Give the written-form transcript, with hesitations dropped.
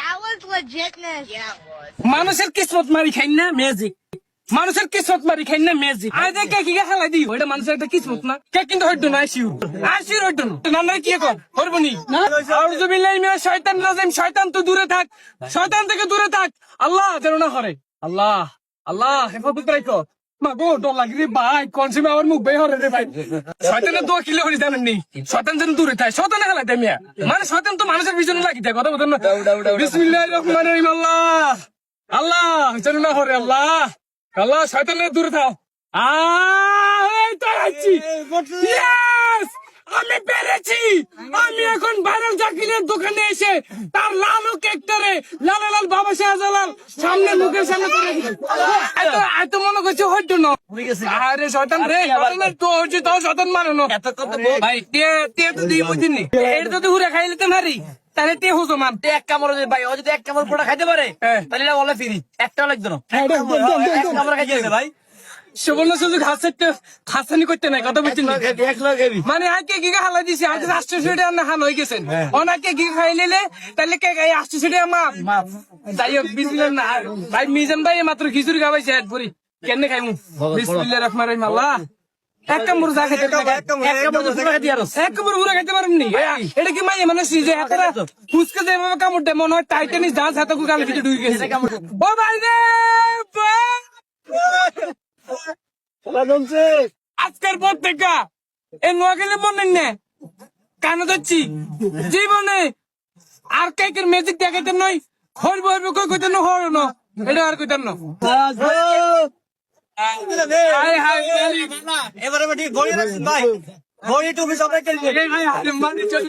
That was legitness. Yeah, it was. মানুষের কিসমত মারি খাই না ম্যাজিক, মানুষের কিসমত মারি খাই না ম্যাজিক। আজ কে কি খেলা দি ওইটা মানুষের একটা কিসমত না, কে কিন্তু হইতো না আইসিউর হইতো না। না কি কর করবনি আউযু বিল্লাহি মিনাশ শাইতানির রাজিম। শয়তান তো দূরে থাক, শয়তান থেকে দূরে থাক, আল্লাহ যেন না করে। আল্লাহ আল্লাহ হেফাজত রাখো। মা গো ডর লাগি রে ভাই, কোন সময় আমার মুখ বের হরে রে ভাই। শয়তানের দোয়া কিলে হরি জানেন নি, শয়তান যেন দূরে থাকে, শয়তান খেলা দেয় মিয়া। মানে শয়তান তো মানুষের পিছনে লাগি থাকে, কথা বলেন না। বিসমিল্লাহির রহমানির রহিম। আল্লাহ আল্লাহ যেন না করে, আল্লাহ আল্লাহ শয়তানের দূরে থাও। এই তো আছি। Yes! আমি পেরেছি। আমি এখন ভাইরাল জাকিরের দোকানে এসে তার লালু কেকটারে লাল লাল বাবা শাহজালাল সামনে মুখের সামনে করে দিই। এত মনে করছি হইতো না। আরে শয়তান রে, শয়তানের তো হচ্ছে তো শয়তান মানে না। ভাই তে তো দিই বুঝিনি, এর যদি উড়ে খাইলে তো মারি তাহলে তে হুজো মান এক কামড় ভাই, ও যদি এক কামড় পোড়া খাইতে পারে তাহলে এটা বলে ফিরি, একটাও লাগতো না। এক কামড় খাইতে হবে ভাই, সুবর্ণ সুযোগ হাসানি করতে নাই, কথা বলছেন। মানে আজকে কি হালা দিছে, আজ 800 টাকা না হাল হয়ে গেছেন। অনাকে কি খাই নিলে তাহলে কে গায়ে 800 টাকা মাপ। যাই হোক বিসমিল্লাহ না ভাই, মিজান ভাই মাত্র খিচুড়ি খাওয়াইছে এক ভরি, কেন খাইমু। বিসমিল্লাহির রহমানির রহিম। আল্লাহ এক কামড় যা খেতে এক কামড় পুরো খাইতে পারেননি। এটা কি মাই মানে যে হাতরা ফুসকে যেভাবে কামড় দেয় মনে হয় টাইটানিক জাহাজ হাতে গালে ভিতরে ঢুকে গেছে। ও ভাই রে আজকের পর থেকে এই নোয়াখালী মনে নে কেন যাচ্ছি জীবনে আর কেকের ম্যাজিক দেখাইতেন নয়, হইব হইব কই কইতেন হর না, এটা আর কইতেন না। এবারে ঠিক গড়িয়ে রাখছেন ভাই, গড়ি তুমি সবাই মানে চলে